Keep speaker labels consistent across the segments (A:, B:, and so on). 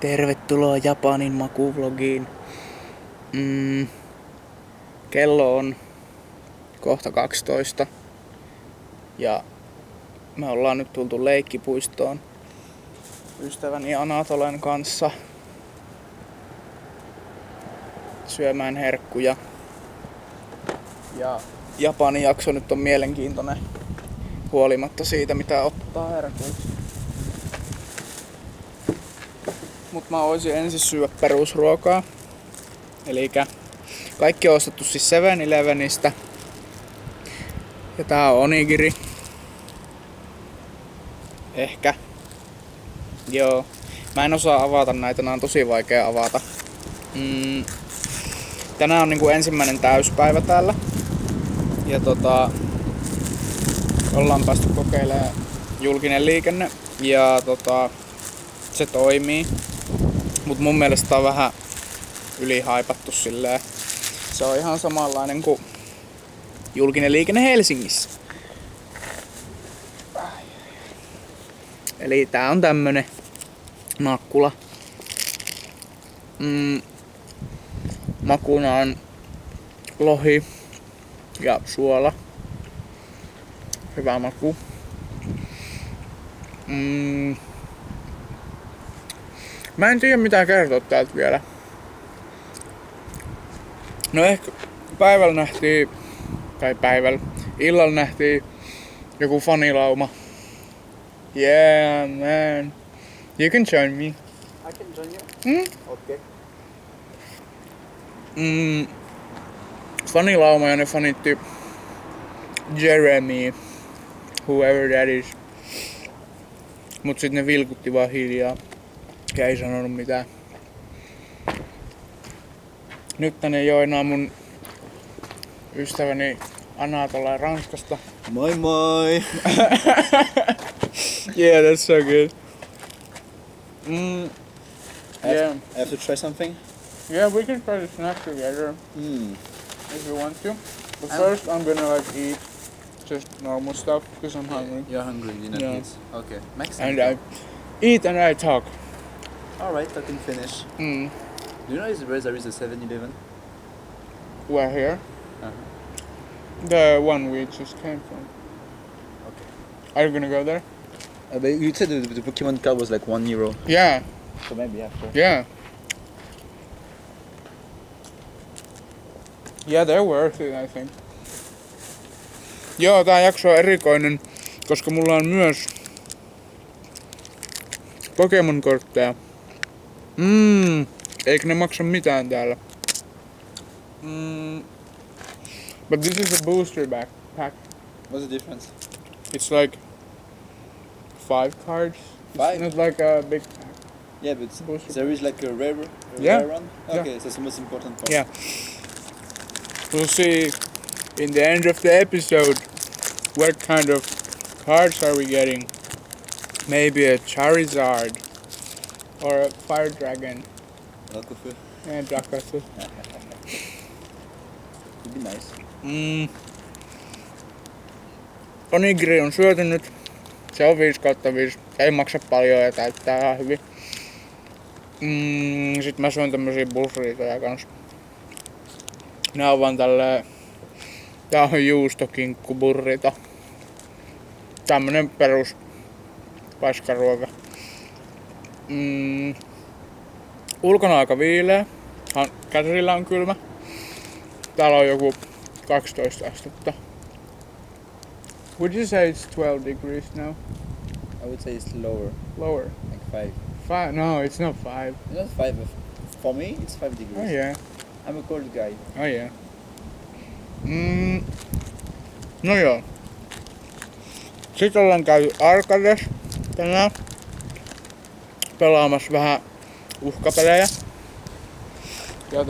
A: Tervetuloa Japanin makuvlogiin. Kello on kohta 12 ja me ollaan nyt tultu leikkipuistoon ystäväni Anatolen kanssa syömään herkkuja. Ja Japanin jakso nyt on mielenkiintoinen huolimatta siitä mitä ottaa herkuiksi. Mut mä voisin ensin syödä perusruokaa. Elikkä kaikki on ostettu siis 7-Elevenistä. Ja tää on onigiri. Ehkä. Joo. Mä en osaa avata näitä, nää on tosi vaikea avata. Tänään on niinku ensimmäinen täyspäivä täällä. Ja ollaan päästy kokeilemaan julkinen liikenne. Ja se toimii. Mut mun mielestä tää on vähän ylihaipattu silleen. Se on ihan samanlainen kuin julkinen liikenne Helsingissä. Eli tää on tämmönen nakkula. Makuna on lohi ja suola. Hyvä maku. Mä en tiedä mitä kertoa täältä vielä. No ehkä illalla nähtiin joku fanilauma. Yeah man. You can join me.
B: I can join you. Okay.
A: Fanilauma ja ne fanitti Jeremy. Whoever that is. Mut sit ne vilkutti vaan hiljaa. Ja ei sanonut mitään. Nyt tänne joinaa mun ystäväni Anatola Ranskasta.
B: Moi moi!
A: Yeah, that's so good. Yeah.
B: I have to try something?
A: Yeah, we can try the snack together if you want to. But first I'm gonna eat just normal stuff because I'm hungry.
B: You're hungry, you know.
A: Yeah.
B: Okay. Max.
A: And I eat and I talk.
B: Alright, I can finish. Do you know where there is a 7-Eleven?
A: We're here.
B: Uh-huh.
A: The one we just came from.
B: Okay.
A: Are you gonna go there?
B: But you said the Pokemon card was like €1.
A: Yeah,
B: So maybe after.
A: yeah. Yeah, they're worth it, I think. Joo, tää jakso on erikoinen, koska mulla on myös Pokemon-kortteja. Eikö ne maksa mitään täällä? But this is a booster pack.
B: What's the difference?
A: It's like 5 cards.
B: Five?
A: It's not like a big pack.
B: Yeah, but
A: Booster
B: there is like a rare
A: Yeah.
B: one?
A: Yeah.
B: Okay, so that's the most important part.
A: Yeah. We'll see in the end of the episode what kind of cards are we getting. Maybe a Charizard or a Fire Dragon
B: Alkofu.
A: and Drakasu.
B: Would be nice.
A: Onigiri on syöty nyt. Se on 5/5. Se ei maksa paljon ja täyttää ihan hyvin. Sit mä syön tämmösiä bullfritoja kans. Nää on vaan tälleen. Tää on juustokinkku burrito. Tämmönen perus paskaruoka. Ulkona aika viileä. Käsillä on kylmä. Täällä on joku 12 astetta. Would you say it's 12 degrees now?
B: I would say it's lower,
A: Lower?
B: like 5.
A: 5? No, it's not 5.
B: Not 5. For me, it's 5 degrees.
A: Oh yeah.
B: I'm a cold guy.
A: Oh yeah. No joo. Sitten ollaan käyty Arcades tänään. Pelaamassa vähän uhkapelejä. Ja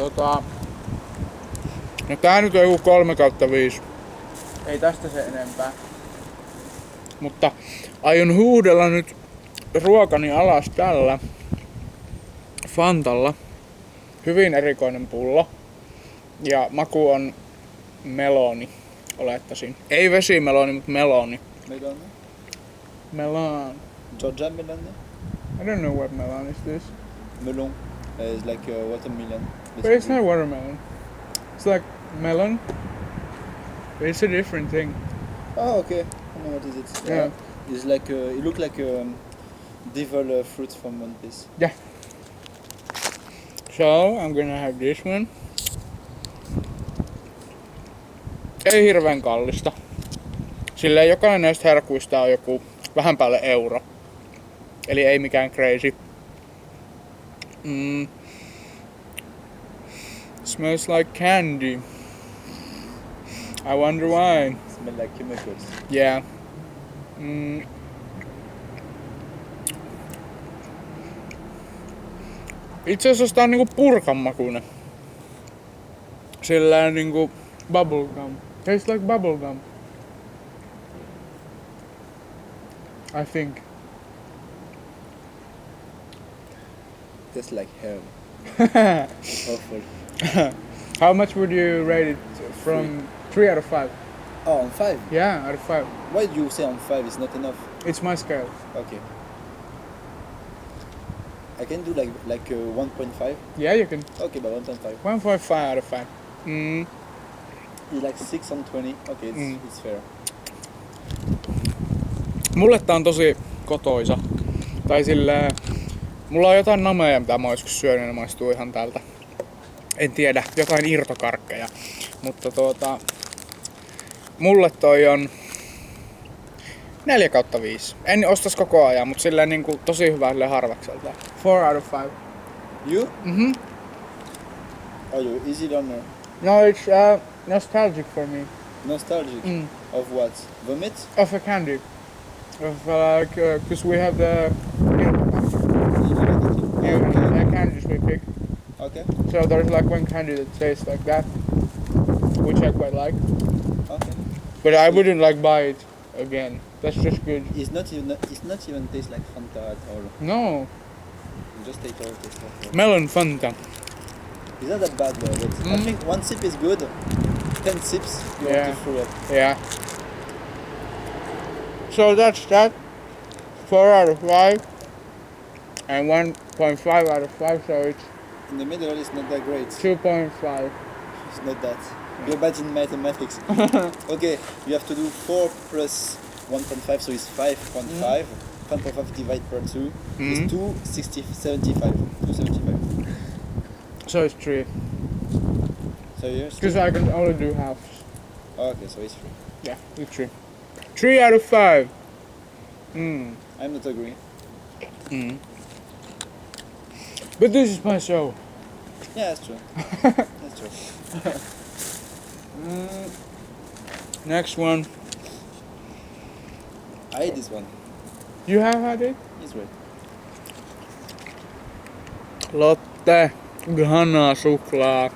A: no tää nyt on joku 3/5. Ei tästä se enempää. Mutta aion huudella nyt ruokani alas tällä Fantalla. Hyvin erikoinen pullo. Ja maku on meloni, olettaisin. Ei vesimeloni, mutta meloni.
B: Melon?
A: Melon.
B: Georgia melon?
A: I don't know what melon is this.
B: melon. It's like watermelon.
A: But it's not watermelon. It's like melon. But it's a different thing.
B: Oh, okay. I know what is it.
A: Yeah.
B: It's like it look like devil fruit from One Piece.
A: So, I'm gonna have this one. Ei hirveän kallista. Silleen jokainen näistä herkuista on joku vähän päälle euro. Eli ei mikään crazy. Smells like candy. I wonder why.
B: Smell like chemicals.
A: Yeah. Itse asiassa tää on niinku purkan makuinen. Silleen niinku bubblegum. Tastes like bubblegum. I think.
B: Tastes like hell. Awful.
A: How much would you rate it from 3 out of 5?
B: Oh, on 5.
A: Yeah, out of 5.
B: Why do you say on 5 is not enough?
A: It's my scale.
B: Okay. I can do like 1.5.
A: Yeah, you can.
B: Okay, but 1.5.
A: 1.5 out of 5.
B: It's like 6 on 20. Okay, it's fair.
A: Mulle tää on tosi kotoisa. Tai silleen, mulla on jotain nameja, mitä mä oon joskus syönyt, ne maistuu ihan tältä. En tiedä, jotain irtokarkkeja. Mutta mulle toi on 4/5. En ostas koko ajan, mutta silleen niinku tosi hyvä silleen harvakselta. 4 out of 5.
B: You?
A: Mhm.
B: Are you easy learner?
A: No, it's nostalgic for me.
B: Nostalgic? Of what? Vomit?
A: Of a candy. Of cause we have the candies we pick.
B: Okay.
A: So there's like one candy that tastes like that, which I quite like.
B: Okay.
A: But I wouldn't like buy it again. That's just good.
B: It's not even taste like Fanta at all.
A: No,
B: You just take all taste of it.
A: melon Fanta.
B: It's not that bad though. But I think one sip is good. 10 sips, you
A: Yeah.
B: want to throw up.
A: Yeah. So that's that. 4 out of 5. And 1.5 out of 5, so it's
B: In the middle, it's not that great.
A: 2.5.
B: It's not that. You're bad in mathematics. Okay, you have to do 4 plus 1.5, so it's 5.5. 5.5 divided per 2 is 275.
A: So it's 3.
B: So yes.
A: Because I can only do halves.
B: Okay, so it's 3.
A: Yeah, it's 3. 3 out of 5.
B: I'm not agree.
A: But this is my show.
B: Yeah, that's true. That's true.
A: Next one.
B: I ate this one.
A: You have had it?
B: It's great.
A: Lotte, Ghana suklaa,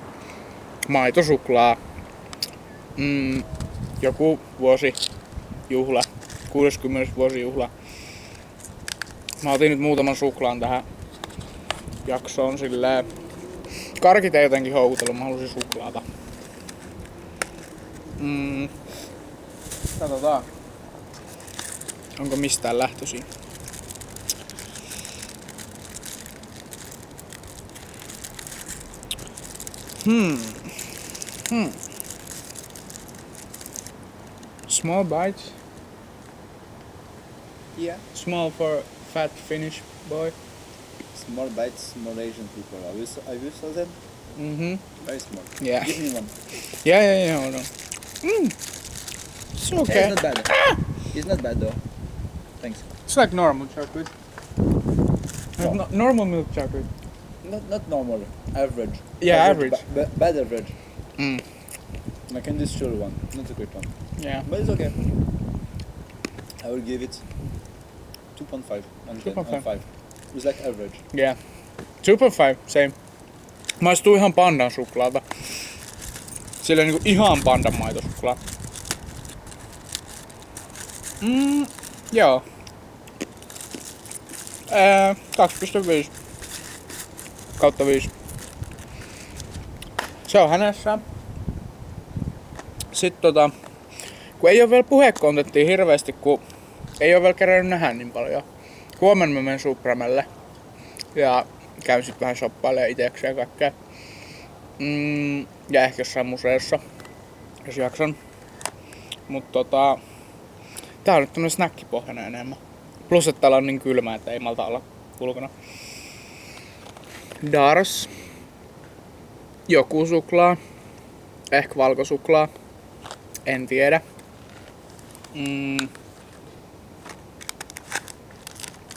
A: maitosuklaa. Joku vuosijuhla, 60. vuosijuhla. Mä otin nyt muutaman suklaan tähän jaksoon silleen. Karkit ei jotenkin houkutellut, mä halusin suklaata. Katsotaan. Onko mistään lähtöisin? Small bites.
B: Yeah.
A: Small for fat Finnish boy.
B: Small bites, small Asian people. Have you saw them? Very small.
A: Yeah.
B: Give me one.
A: Yeah, hold on. It's okay.
B: Yeah, it's not bad. It's not bad though. Thanks.
A: It's like normal chocolate.
B: No.
A: Normal milk chocolate.
B: Not normal. Average.
A: Yeah, average.
B: Bad average.
A: Mm.
B: Like industrial one. Not a great one.
A: Yeah.
B: But it's okay. I will give it 2.5 on 10 on 5. It's like average.
A: Yeah. 2.5, same. Maistuu ihan pandan suklaata. Sillä niinku ihan pandan maitosuklaa. Joo. 2.5 kautta 5. Se on hänessä. Sitten kun ei oo vielä puhekontenttia hirveästi, kun ei oo vielä kerännyt nähdä niin paljon. Huomenna mä menen Supremelle. Ja käyn sit vähän shoppailemaan itekseen kaikkea. Ja ehkä jossain museossa, jos jaksan. Mut tää on nyt tämmönen snäkkipohjainen enemmän. Plus että täällä on niin kylmä, että ei malta olla ulkona. Dars. Joku suklaa. Ehkä valkosuklaa. En tiedä.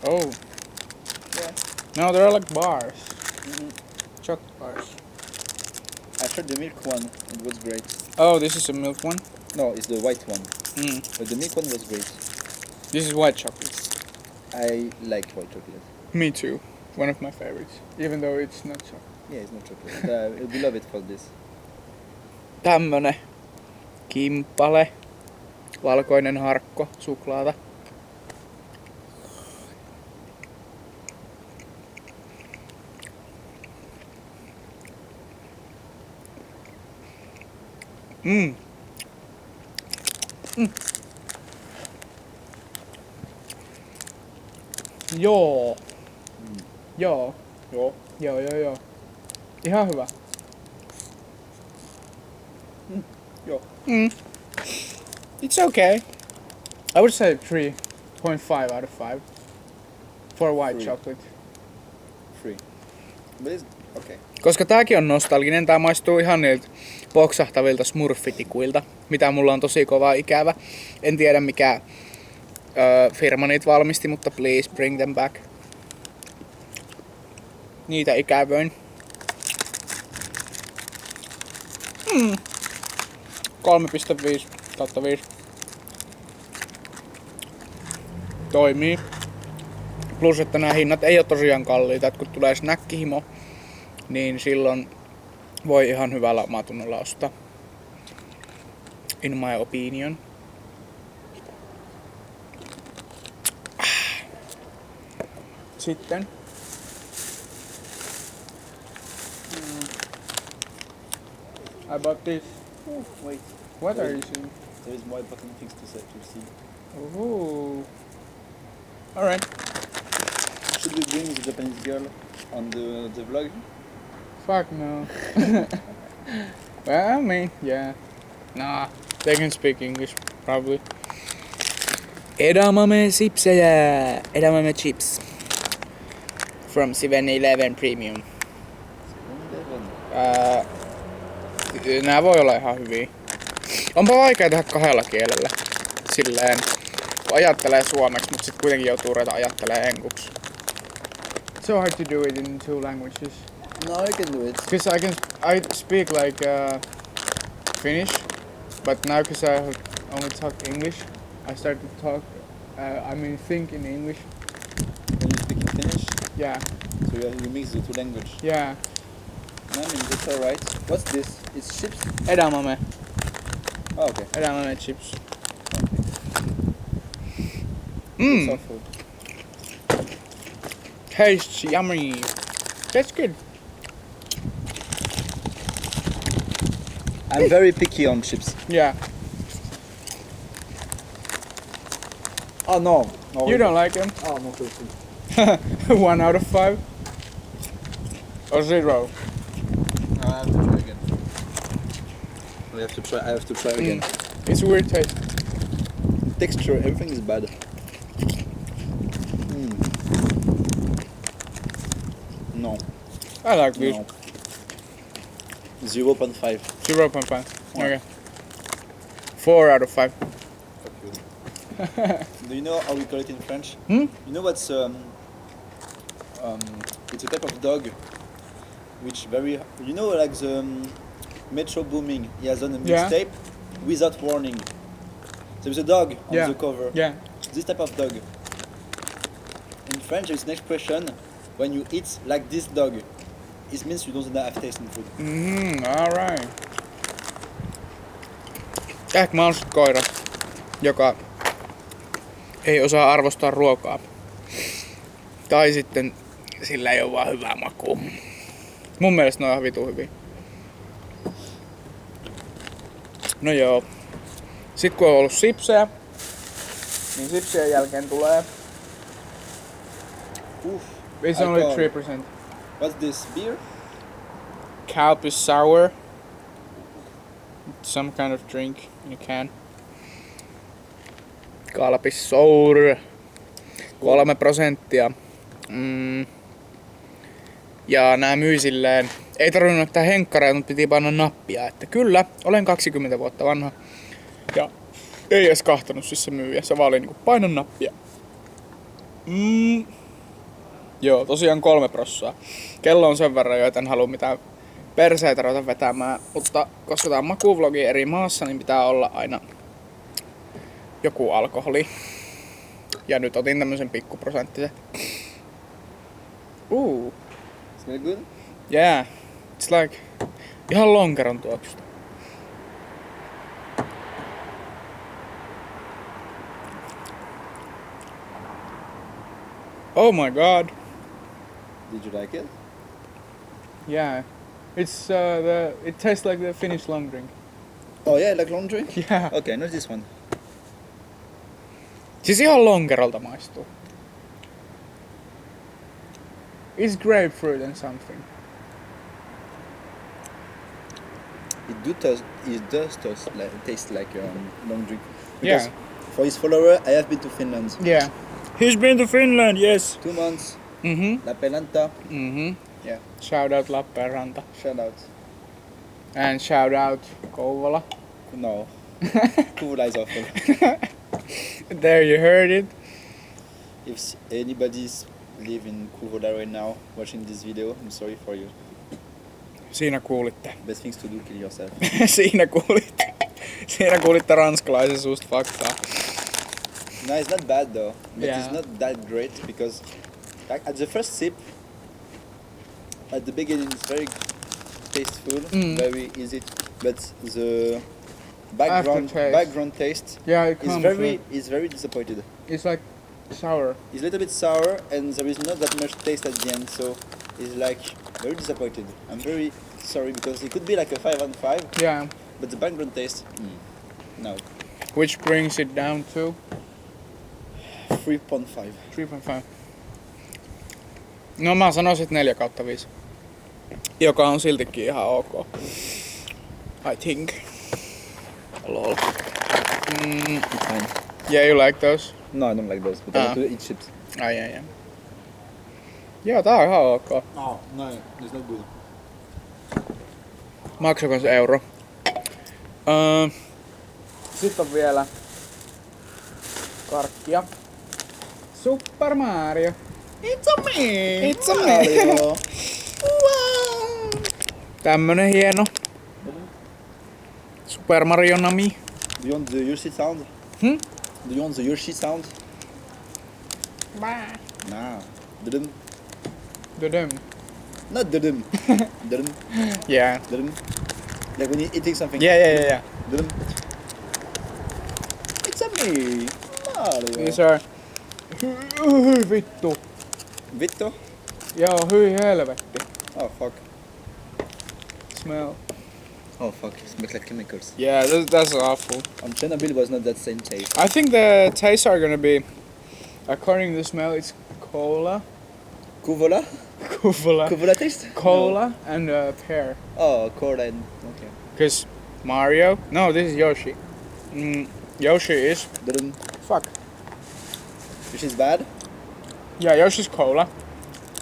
A: Oh.
B: Yeah.
A: No, they're like bars. Chocolate bars.
B: I tried the milk one. It was great.
A: Oh, this is a milk one?
B: No, it's the white one. But the milk one was great.
A: This is white chocolate.
B: I like white chocolate.
A: Me too. One of my favorites. Even though it's not chocolate.
B: Yeah, it's not chocolate. But I love it for this.
A: Tämmönen kimpale. Valkoinen harkko suklaata. Joo. Joo.
B: Joo.
A: Joo. Ihan hyvä.
B: Joo.
A: It's okay. I would say 3.5 out of 5 for white
B: Three.
A: chocolate.
B: Free. But it's okay.
A: Koska tääkin on nostalginen, tää maistuu ihan niiltä poksahtavilta smurfitikuilta, mitä mulla on tosi kova ikävä. En tiedä mikä firma niitä valmisti, mutta please bring them back. Niitä ikävöin. 3.5/5. Toimii. Plus, että nämä hinnat ei ole tosiaan kalliita, että kun tulee snäkkihimo, niin silloin voi ihan hyvällä omatunnolla ostaa. In my opinion. Sitten. I bought this.
B: Oh, wait.
A: What are you seeing?
B: There is more important things to see.
A: Ooh. Alright.
B: Should we bring the Japanese girl on the vlog?
A: Fuck no. Well, I mean, yeah. Nah, they can speak English, probably. Edamame chipsejä. Edamame chips. From 7-Eleven Premium.
B: 7-Eleven.
A: Nää voi olla ihan hyviä. Onpa vaikea tehdä kahdella kielellä. Silleen, kun ajattelee suomeksi, mutta sit kuitenkin joutuu ruveta ajattelemaan enkuksi. So hard to do it in 2 languages.
B: No, I can do it.
A: Cause I speak like Finnish, but now cause I only talk English, I start to talk. Think in English.
B: When you speak in Finnish,
A: Yeah,
B: so you mix the two languages.
A: yeah.
B: I mean, that's alright. What's this? It's chips?
A: Edamame,
B: Oh, okay.
A: edamame chips.
B: It's awful.
A: Tastes yummy. That's good.
B: I'm very picky on chips.
A: Yeah.
B: Oh no. No,
A: You don't like them?
B: Oh no, thank you.
A: 1 out of 5? Or 0?
B: No, I have to try again. I have to try again.
A: It's weird taste.
B: Texture, everything is bad. No.
A: I like this.
B: No. 0.5.
A: 0.5. Okay. 4 out of 5.
B: Do you know how we call it in French?
A: Hmm?
B: You know what's it's a type of dog which very like the Metro Booming. He has done a
A: Yeah.
B: mixtape without warning. There's a dog on
A: Yeah.
B: the cover.
A: Yeah.
B: This type of dog. In French, there's an expression when you eat like this dog. It means you don't have taste in food.
A: Alright. Ehkä mä oon sit koira, joka ei osaa arvostaa ruokaa. Tai sitten sillä ei oo vaan hyvää makua. Mun mielestä ne on ihan vitu hyviä. No joo. Sitten kun on ollut sipsejä, niin sipsien jälkeen tulee...
B: Oof.
A: It's only
B: Alcohol.
A: 3%.
B: What's this beer?
A: Calpis sour. Some kind of drink in a can. Calpis sour. 3%. Ja nää myi silleen, ei tarvinnut ottaa henkkareita, mutta piti panna nappia. Että kyllä, olen 20 vuotta vanha. Ja ei edes kahtanut siis se myyjä, se vaan oli niinku painan nappia. Joo, tosiaan 3%. Kello on sen verran jo, et en halua mitään perseitä ruveta vetämään. Mutta koska tää on makuvlogi eri maassa, niin pitää olla aina joku alkoholi. Ja nyt otin tämmösen pikkuprosenttisen.
B: Smell good?
A: Yeah, it's like ihan lonkeron tuoksusta. Oh my god.
B: Did you like it?
A: Yeah. It's it tastes like the Finnish long drink.
B: Oh yeah, like long drink?
A: Yeah.
B: Okay, not this one.
A: Siis ihan lonkerolta maistuu. It's grapefruit and something.
B: It does taste like long drink.
A: Yeah.
B: Because for his follower, I have been to Finland.
A: Yeah. He's been to Finland, yes.
B: 2 months.
A: Mhm.
B: Lappeenranta.
A: Mhm.
B: Yeah.
A: Shout out Lappeenranta.
B: Shout out.
A: And shout out Kouvola.
B: No. Kouvola is awful.
A: There you heard it.
B: If anybody's live in Kouvola right now watching this video, I'm sorry for you.
A: Siinä kuulitte.
B: Best things to do, kill yourself.
A: Siinä kuulitte. Siinä kuulitte ranskalaisen suusta faktaa.
B: No, it's not bad though. But
A: Yeah.
B: it's not that great because at the first sip, at the beginning it's very tasteful, very easy, but the
A: Aftertaste.
B: background taste
A: Yeah, it comes
B: is very disappointed.
A: It's like sour.
B: It's a little bit sour and there is not that much taste at the end, so it's like very disappointed. I'm very sorry because it could be like a 5 on 5,
A: Yeah.
B: but the background taste, no,
A: Which brings it down to
B: 3.5.
A: 3.5. No mä sanoisin, että 4/5. Joka on siltikin ihan ok. I think. Lol.
B: It's fine.
A: Yeah, you like those?
B: No, I don't like those, but I
A: Ah.
B: want to eat chips.
A: Ai. Joo, tää on ihan ok.
B: Oh, no, it's not good.
A: Maksaako se euro? Sitten on vielä karkkia. Super Mario.
B: It's a me!
A: It's a me! Tämmönen hieno. Super Mario Nami.
B: Do you want the Yoshi sound?
A: Hmm?
B: Do you want the Yoshi sound? Nah. Dudum.
A: Dudum.
B: Not dudum. Dudum.
A: Yeah.
B: Dudum. Like when you're eating something.
A: Yeah.
B: Dudum. It's a me! Mario.
A: These are... Hyi vittu.
B: Vitto?
A: Joo, hyi helvetti.
B: Oh fuck.
A: Smell.
B: Oh fuck, it smells like chemicals.
A: Yeah, that's awful.
B: On Chernobyl was not that same taste.
A: I think the tastes are gonna be... According to the smell, it's cola.
B: Kouvola?
A: Kouvola.
B: Kouvola taste?
A: Cola and pear.
B: Oh, cola and... Okay.
A: Because Mario... No, this is Yoshi. Yoshi is...
B: Dudum.
A: Fuck.
B: Which is bad?
A: Yeah, Yoshi's cola.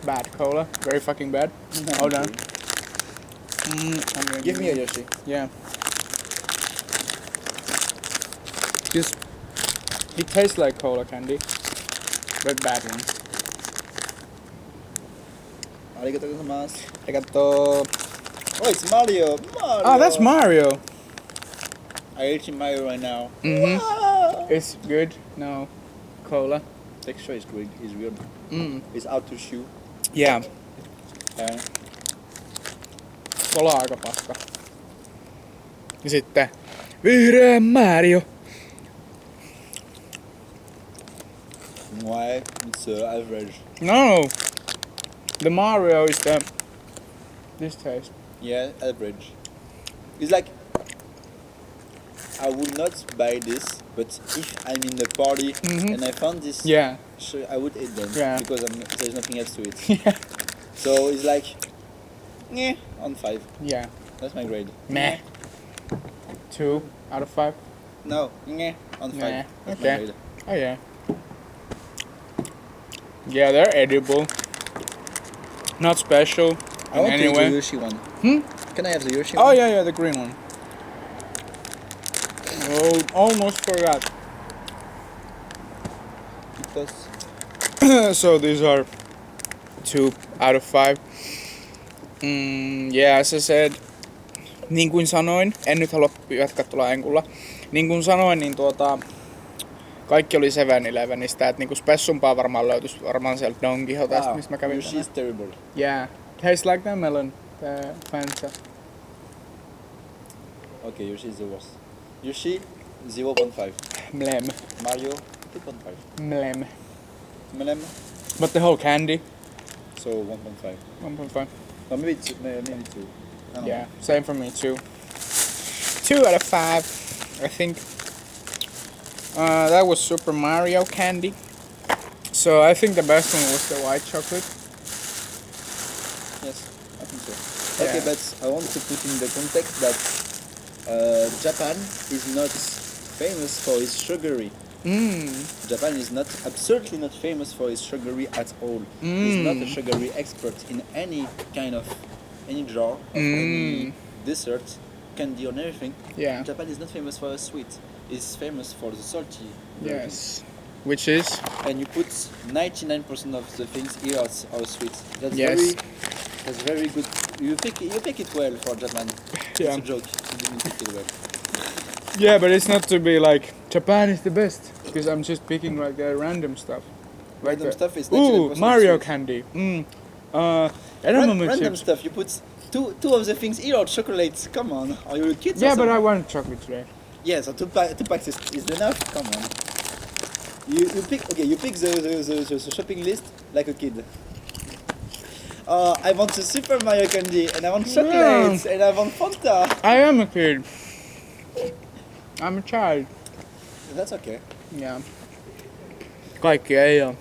A: Bad cola. Very fucking bad. Hold on. I'm gonna
B: Give me a Yoshi.
A: Yeah. It tastes like cola candy. But bad one.
B: Arigatou gozaimasu.
A: Arigato.
B: Oh, it's Mario! Mario!
A: Oh, that's Mario.
B: I'm eating Mario right now.
A: Mhm.
B: Ah!
A: It's good. No. Cola.
B: Texture is good. Is weird. It's out to chew.
A: Yeah.
B: Yeah.
A: Cola on aika paska. Ja sitten vihreä Mario.
B: Why? It's average.
A: No. The Mario is this taste.
B: Yeah, average. It's like I would not buy this, but if I'm in a party and I found this,
A: Yeah.
B: sure, I would eat them
A: Yeah.
B: because there's nothing else to eat. So it's like, on 5.
A: Yeah.
B: That's my grade.
A: Meh. 2 out of 5.
B: No, on 5.
A: Nah,
B: That's
A: okay.
B: my grade.
A: Oh yeah. Yeah, they're edible. Not special
B: I
A: in
B: want
A: any
B: to eat
A: way.
B: the Yoshi one.
A: Hmm?
B: Can I have the Yoshi
A: Oh
B: one?
A: yeah, the green one. Oh, almost forgot.
B: Because
A: So these are 2 out of 5. Yeah, as I said, niin kuin sanoin, en nyt halua jatkaa tuolla enkulla. Niin kuin sanoin, niin kaikki oli 7-Elevenistä, että niinku spessumpaa varmaan löytyisi varmaan sieltä Don Quixotesta, mistä mä kävin
B: Yoshi
A: tänään.
B: is terrible.
A: Yeah, tastes like the melon, the Fanta.
B: Okay, Yoshi is the worst. Yoshi, 0.5.
A: Mlem,
B: Mario, 2.5.
A: mlem.
B: Melem,
A: But the whole candy,
B: so 1.5.
A: 1.5.
B: Or maybe 2. Maybe 2. I don't
A: Yeah,
B: know.
A: same for me too. 2 out of 5, I think. That was Super Mario candy. So I think the best one was the white chocolate.
B: Yes, I think so.
A: Yeah.
B: Okay, but I want to put in the context that Japan is not famous for its sugary. Japan is not absolutely not famous for its sugary at all. It's not a sugary expert in any kind of any jar of any dessert, candy or anything.
A: Yeah.
B: Japan is not famous for a sweet. It's famous for the salty version.
A: Yes. Which is?
B: And you put 99% of the things here are sweet.
A: Yes.
B: That's very good. You pick it well for Japan.
A: Yeah.
B: It's a joke. You didn't pick it well.
A: Yeah, but it's not to be like Japan is the best because I'm just picking like the random stuff. Like
B: Random stuff is
A: ooh,
B: 99%
A: Mario
B: sweet.
A: candy. Edamame
B: Random
A: chips.
B: stuff. You put two of the things here are chocolates. Come on, are you a kid?
A: Yeah, but I want chocolate today.
B: Yeah, so two packs is enough. Come on. You pick the shopping list like a kid. I want the Super Mario candy and I want chocolates and I want Fanta.
A: I am a kid. I'm a child.
B: That's okay.
A: Yeah. Kaikki ei oo.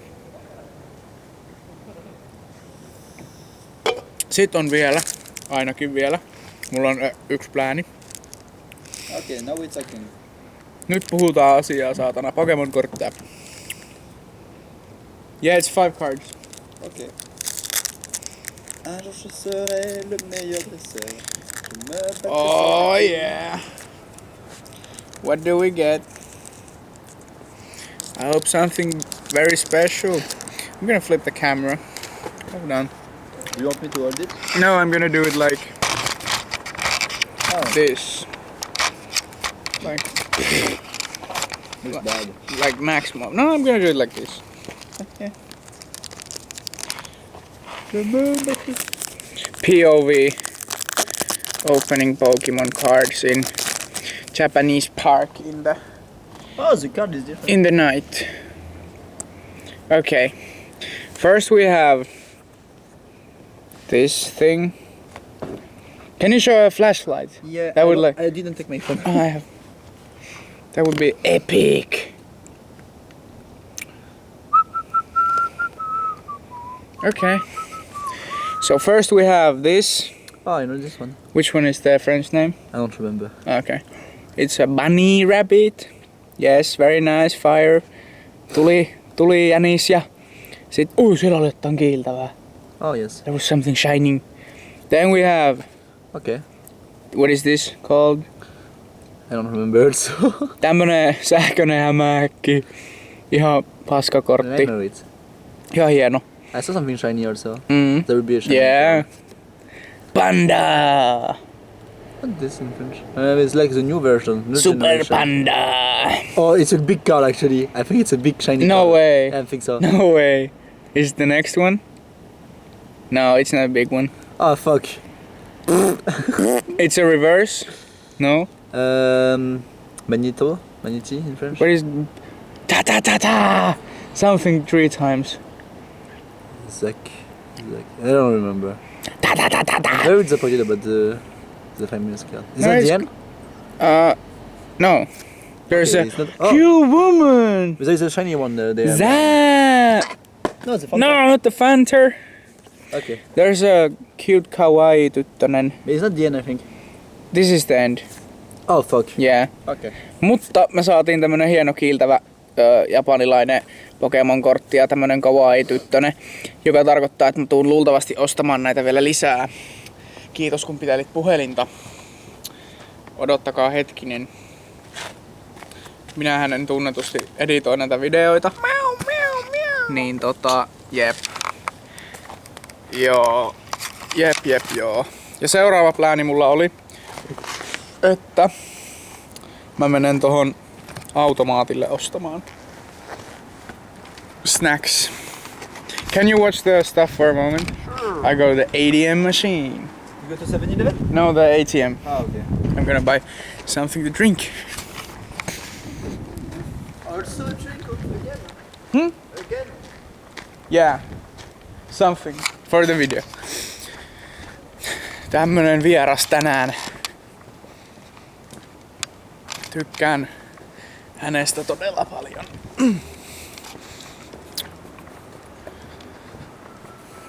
A: Sitten on vielä, ainakin vielä. Mulla on yksi plääni.
B: Okay, now we're talking.
A: Nyt puhutaan asiaa, saatana. Pokemon-kortteja. Yeah, it's 5 cards.
B: Ok. Un jour je serai le meilleur dresseur. Je me battrai
A: Oh
B: sur-
A: yeah. What do we get? I hope something very special. I'm gonna flip the camera. Hold on.
B: Do you want me to hold it?
A: No, I'm gonna do it like
B: Oh,
A: this. Like
B: it's bad.
A: like maximum. No, I'm gonna do it like this. POV opening Pokemon cards in Japanese park
B: Oh, the card is different.
A: in the night. Okay. First we have this thing. Can you show a flashlight?
B: Yeah,
A: That would
B: I didn't take my phone.
A: I have. That would be epic. Okay. So first we have this.
B: Oh, I know this one.
A: Which one is the French name?
B: I don't remember.
A: Okay. It's a bunny rabbit. Yes, very nice. Fire. Tuli jänis ja sit siellä oli jotain kiiltävää.
B: Oh, yes.
A: There was something shining. Then we have,
B: Okay.
A: what is this called?
B: I don't remember also.
A: Tämmönen sähköinen hämähäkki. Ihan paskakortti.
B: I know it.
A: Ihan hieno.
B: I saw something shiny also.
A: Mm.
B: There will be a shiny.
A: Yeah.
B: card.
A: Panda.
B: What's this in French? It's like the new version. New
A: Super
B: generation.
A: Panda.
B: Oh, it's a big card actually. I think it's a big shiny
A: No
B: card.
A: way.
B: I think so.
A: No way. Is it the next one? No, it's not a big one.
B: Oh, fuck.
A: It's a reverse? No?
B: Magnetti in French.
A: What is ta ta ta ta? Something 3 times.
B: Zac. I don't remember.
A: Ta ta ta ta ta.
B: I'm very disappointed about the famous card. Is
A: No,
B: that
A: it's
B: the end?
A: No. There's
B: Okay, it's not-
A: a
B: oh.
A: cute woman.
B: There's a shiny one there.
A: That.
B: No, it's a Fanta.
A: No, not the Fanta.
B: Okay.
A: There's a cute kawaii tyttönen.
B: It's not the end, I think.
A: This is the end.
B: Oh fuck.
A: Yeah.
B: Okay.
A: Mutta me saatiin tämmönen hieno kiiltävä japanilainen Pokemon-kortti ja tämmönen kawaii-tyttönen, joka tarkoittaa, että mä tuun luultavasti ostamaan näitä vielä lisää. Kiitos kun pitelit puhelinta. Odottakaa hetkinen. Minähän en tunnetusti editoi näitä videoita. Niin jep. Joo. Jep joo. Ja seuraava plääni mulla oli, että mä menen tohon automaatille ostamaan snacks. Can you watch the stuff for a moment? Sure. I go to the ATM machine.
B: You go to 7-Eleven?
A: No, the ATM.
B: Ah, okay.
A: I'm gonna buy something to drink.
B: Also drink again. Again.
A: Yeah. Something for the video. Tämmönen vieras tänään. Tykkään hänestä todella paljon.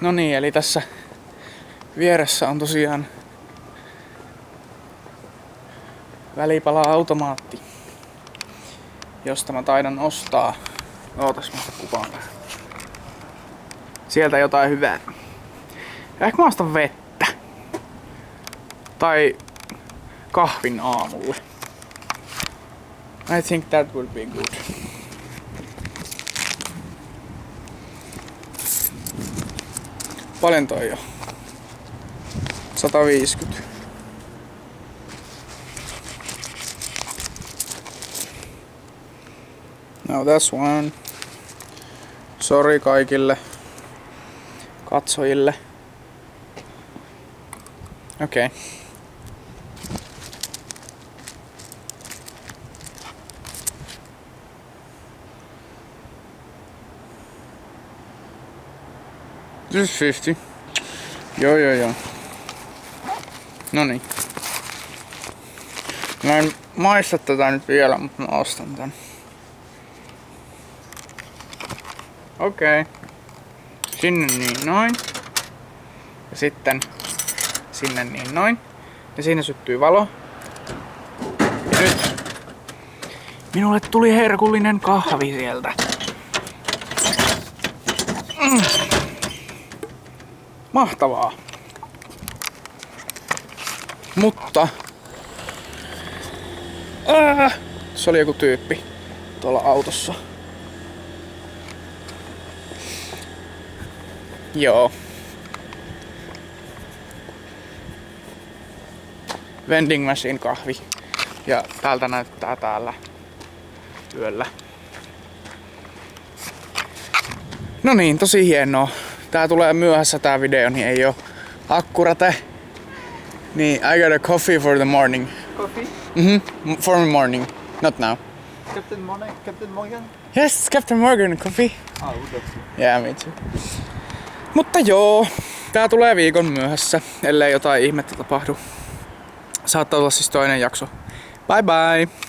A: No niin, eli tässä vieressä on tosiaan välipala-automaatti, josta mä taidan ostaa. Ootas mä kupaan. Sieltä jotain hyvää. Ehkä mä ostan vettä. Tai kahvin aamulle. I think that would be good. Paljon toi jo? 150. No that's one. Sori kaikille katsojille. Okei. Okay. This is 50. Joo. Noniin. Mä en maista tätä nyt vielä, mutta mä ostan tän. Okei. Sinne niin noin. Ja sitten sinne niin noin. Ja siinä syttyy valo. Ja nyt minulle tuli herkullinen kahvi sieltä. Mahtavaa. Mutta se oli joku tyyppi tuolla autossa. Joo. Vending machine kahvi. Ja täältä näyttää täällä yöllä. No niin, tosi hienoa. Tää tulee myöhässä tää video, niin ei oo akkurate. Niin, I got a coffee for the morning.
B: Coffee?
A: For the morning, not now.
B: Captain Morgan?
A: Yes, Captain Morgan coffee.
B: Ah, good.
A: Yeah, me too. Mutta joo, tää tulee viikon myöhässä, ellei jotain ihmettä tapahdu. Saattaa olla siis toinen jakso. Bye bye!